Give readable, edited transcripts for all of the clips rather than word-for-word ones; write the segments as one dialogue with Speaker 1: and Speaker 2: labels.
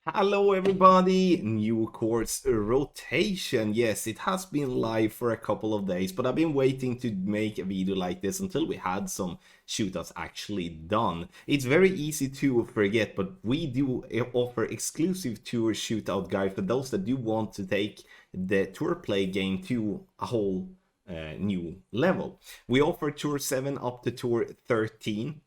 Speaker 1: Hello everybody, new course rotation. Yes, it has been live for a couple of days, but I've been waiting to make a video like this until we had some shootouts actually done. It's very easy to forget, but we do offer exclusive tour shootout guide for those that do want to take the tour play game to a whole new level. We offer tour 7 up to tour 13.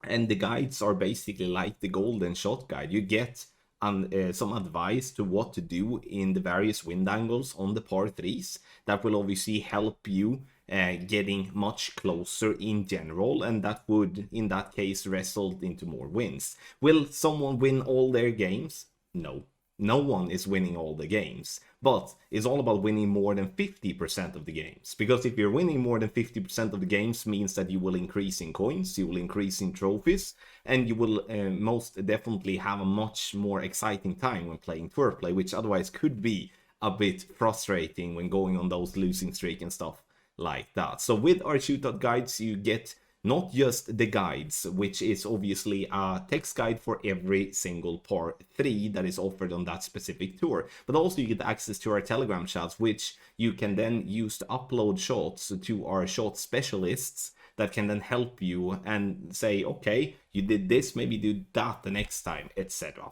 Speaker 1: And the guides are basically like the golden shot guide. You get some advice to what to do in the various wind angles on the par 3s. That will obviously help you getting much closer in general, and that would in that case result into more wins. Will someone win all their games? No. No one is winning all the games, but it's all about winning more than 50% of the games. Because if you're winning more than 50% of the games, means that you will increase in coins, you will increase in trophies, and you will most definitely have a much more exciting time when playing tour play, which otherwise could be a bit frustrating when going on those losing streak and stuff like that. So with our shootout guides, you get not just the guides, which is obviously a text guide for every single par 3 that is offered on that specific tour, but also you get access to our Telegram chats, which you can then use to upload shots to our shot specialists that can then help you and say, okay, you did this, maybe do that the next time, etc.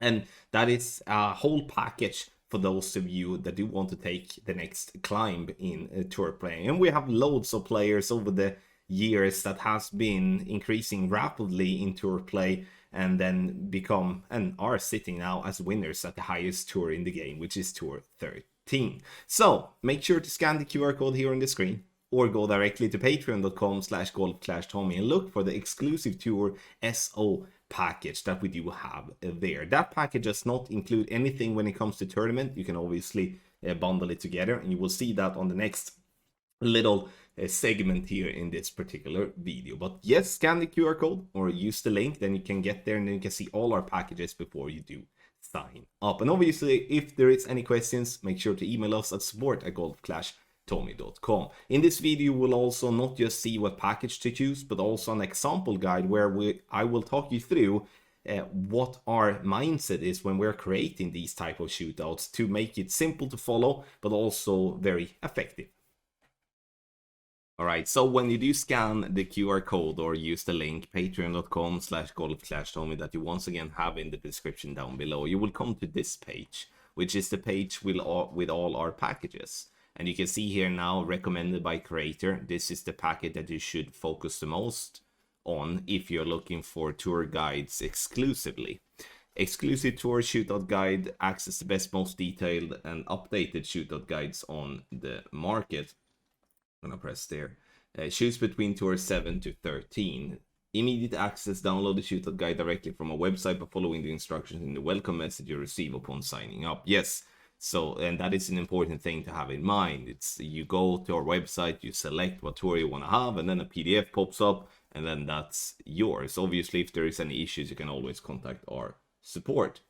Speaker 1: And that is a whole package for those of you that do want to take the next climb in tour playing. And we have loads of players over the years that has been increasing rapidly in tour play and then become and are sitting now as winners at the highest tour in the game, which is tour 13. So make sure to scan the QR code here on the screen or go directly to patreon.com/golfclashtommy and look for the exclusive tour SO package that we do have there. That package does not include anything when it comes to tournament. You can obviously bundle it together, and you will see that on the next little segment here in this particular video. But yes, scan the QR code or use the link, then you can get there and then you can see all our packages before you do sign up. And obviously, if there is any questions, make sure to email us at support@golfclashtommy.com. In this video, we'll also not just see what package to choose, but also an example guide where I will talk you through what our mindset is when we're creating these type of shootouts to make it simple to follow, but also very effective. Alright, so when you do scan the QR code or use the link patreon.com/golfclashtommy that you once again have in the description down below, you will come to this page, which is the page with all our packages. And you can see here now, recommended by creator. This is the packet that you should focus the most on if you're looking for tour guides exclusively. Exclusive tour shootout guide, access the best, most detailed and updated shootout guides on the market. I'm gonna press there. Choose between tour 7 to 13. Immediate access, download the shootout guide directly from our website by following the instructions in the welcome message you receive upon signing up. Yes, so, and that is an important thing to have in mind. It's you go to our website, you select what tour you want to have, and then a PDF pops up, and then that's yours. Obviously, if there is any issues, you can always contact our support.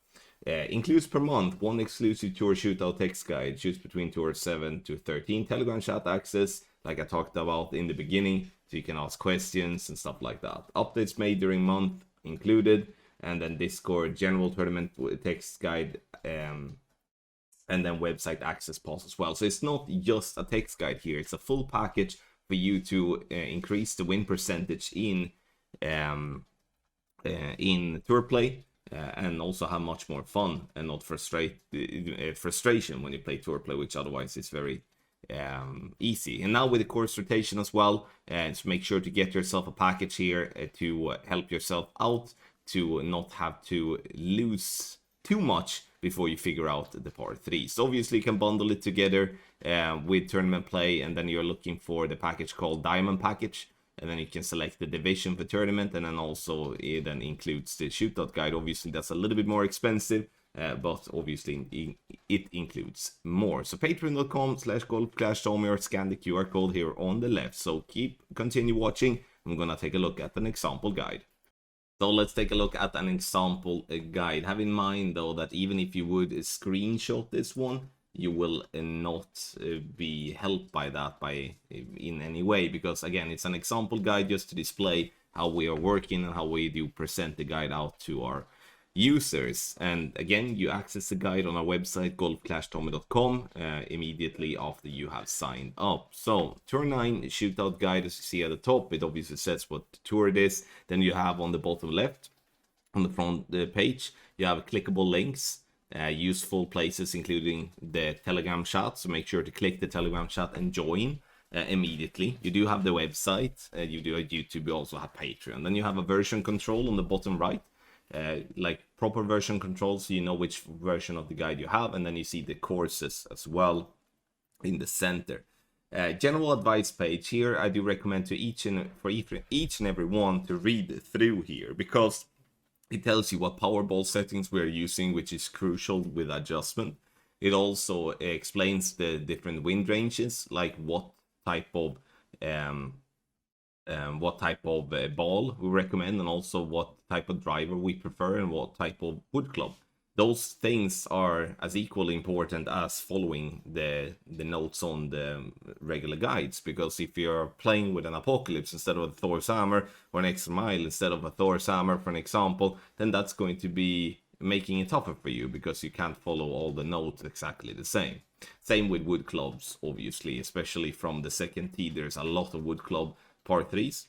Speaker 1: Includes per month 1 exclusive tour shootout text guide. Choose between tour 7 to 13. Telegram chat access, like I talked about in the beginning, so you can ask questions and stuff like that. Updates made during month included, and then Discord general tournament text guide, and then website access pass as well. So it's not just a text guide here; it's a full package for you to increase the win percentage in tour play. And also have much more fun and not frustration when you play tour play, which otherwise is very easy. And now with the course rotation as well, so make sure to get yourself a package here to help yourself out, to not have to lose too much before you figure out the par 3. So obviously you can bundle it together with tournament play, and then you're looking for the package called Diamond Package. And then you can select the division for tournament, and then also it then includes the shootout guide. Obviously, that's a little bit more expensive, but obviously it includes more. So patreon.com/golfclashtommy or scan the QR code here on the left. So continue watching. I'm gonna take a look at an example guide. So let's take a look at an example guide. Have in mind though that even if you would screenshot this one, you will not be helped by that in any way, because again, it's an example guide just to display how we are working and how we do present the guide out to our users. And again, you access the guide on our website, golfclashtommy.com, immediately after you have signed up. So turn 9 shootout guide, as you see at the top, it obviously says what tour it is. Then you have on the bottom left, on the front page, you have clickable links, useful places, including the Telegram chat. So make sure to click the Telegram chat and join immediately. You do have the website, you do at YouTube, you also have Patreon. Then you have a version control on the bottom right, like proper version control, so you know which version of the guide you have. And then you see the courses as well in the center. General advice page here, I do recommend to each and every one to read through here, because it tells you what Powerball settings we're using, which is crucial with adjustment. It also explains the different wind ranges, like what type of ball we recommend, and also what type of driver we prefer, and what type of wood club. Those things are as equally important as following the notes on the regular guides, because if you're playing with an Apocalypse instead of a Thor's Hammer, or an Extra Mile instead of a Thor's Hammer, for an example, then that's going to be making it tougher for you, because you can't follow all the notes exactly the same. Same with wood clubs, obviously, especially from the second tee. There's a lot of wood club par 3s.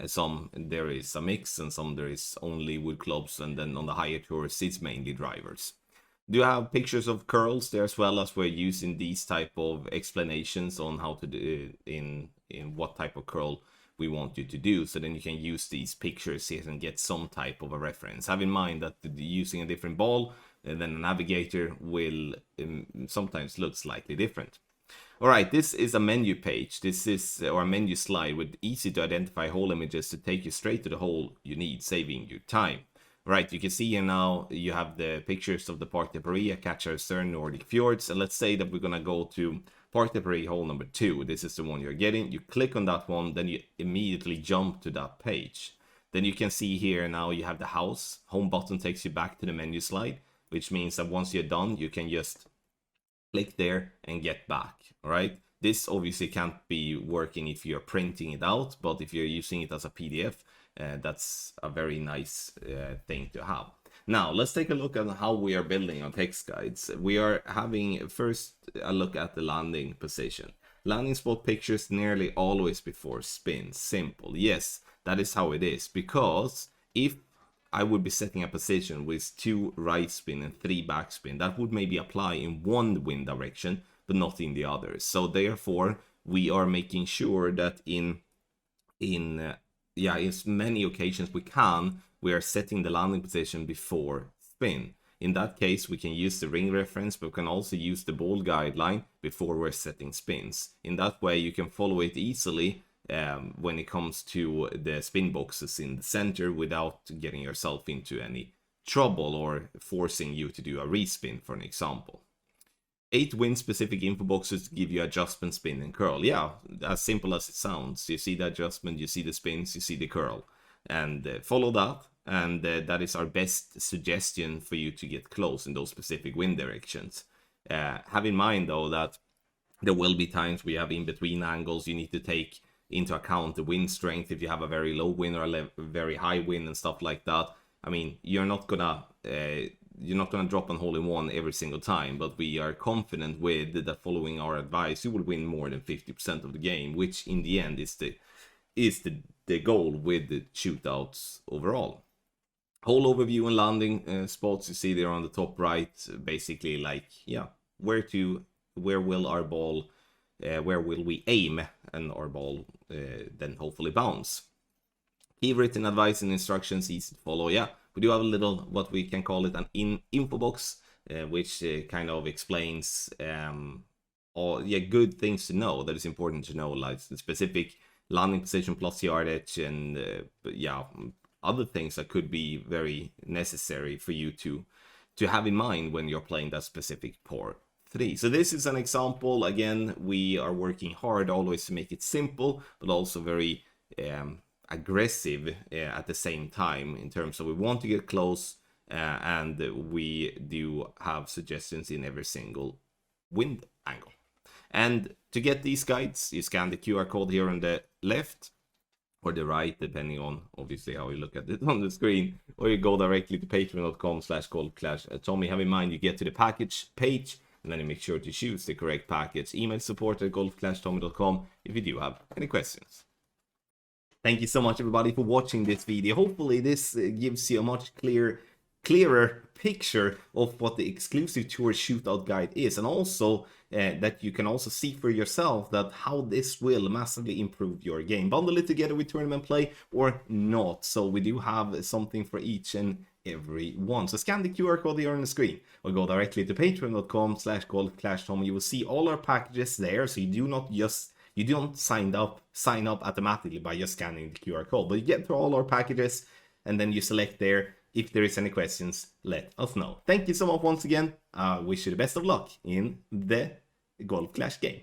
Speaker 1: Some there is a mix, and some there is only wood clubs, and then on the higher tours it's mainly drivers. Do you have pictures of curls there as well, as we're using these type of explanations on how to do in what type of curl we want you to do, so then you can use these pictures here and get some type of a reference. Have in mind that using a different ball, then a navigator will sometimes look slightly different. Alright, this is a menu page. This is or a menu slide with easy to identify hole images to take you straight to the hole you need, saving you time. Right, you can see here now you have the pictures of the Parc de Paris, Catcher Stern, Nordic Fjords, and let's say that we're gonna go to Parc de Paris hole number 2. This is the one you're getting. You click on that one, then you immediately jump to that page. Then you can see here now you have the house. Home button takes you back to the menu slide, which means that once you're done, you can just click there and get back. All right, this obviously can't be working if you're printing it out, but if you're using it as a PDF, that's a very nice thing to have. Now let's take a look at how we are building our text guides. We are having first a look at the landing position. Landing spot pictures nearly always before spin. Simple. Yes, that is how it is, because if I would be setting a position with 2 right spin and 3 back spin, that would maybe apply in one wind direction but not in the other. So therefore we are making sure that in as many occasions we are setting the landing position before spin. In that case, we can use the ring reference, but we can also use the ball guideline before we're setting spins. In that way, you can follow it easily when it comes to the spin boxes in the center without getting yourself into any trouble or forcing you to do a respin, for an example. 8 wind specific info boxes give you adjustment, spin, and curl. Yeah, as simple as it sounds. You see the adjustment, you see the spins, you see the curl, and follow that. And that is our best suggestion for you to get close in those specific wind directions. Have in mind though that there will be times we have in between angles. You need to take into account the wind strength. If you have a very low wind or a very high wind and stuff like that, I mean, you're not gonna drop on hole in one every single time, but we are confident with that following our advice, you will win more than 50% of the game, which in the end is the goal with the shootouts overall. Hole overview and landing spots, you see there on the top right, basically like, yeah, where will our ball, where will we aim, and our ball then hopefully bounce. Key written advice and instructions, easy to follow. Yeah, we do have a little, what we can call it, an info box, which kind of explains good things to know that is important to know, like the specific landing position plus yardage, and other things that could be very necessary for you to have in mind when you're playing that specific par 3. So this is an example. Again, we are working hard always to make it simple, but also very aggressive at the same time, in terms of we want to get close, and we do have suggestions in every single wind angle. And to get these guides, you scan the QR code here on the left, or the right, depending on obviously how you look at it on the screen, or you go directly to patreon.com/golfclashtommy. Have in mind you get to the package page, and then you make sure to choose the correct package. Email support@golfclashtommy.com if you do have any questions. Thank you so much, everybody, for watching this video. Hopefully this gives you a much clearer picture of what the exclusive tour shootout guide is, and also that you can also see for yourself that how this will massively improve your game. Bundle it together with tournament play or not. So we do have something for each and every one. So scan the QR code here on the screen or go directly to patreon.com/golfclashtommy. You will see all our packages there, so you don't sign up automatically by just scanning the QR code, but you get through all our packages, and then you select there. If there is any questions, let us know. Thank you so much once again. I wish you the best of luck in the Golf Clash game.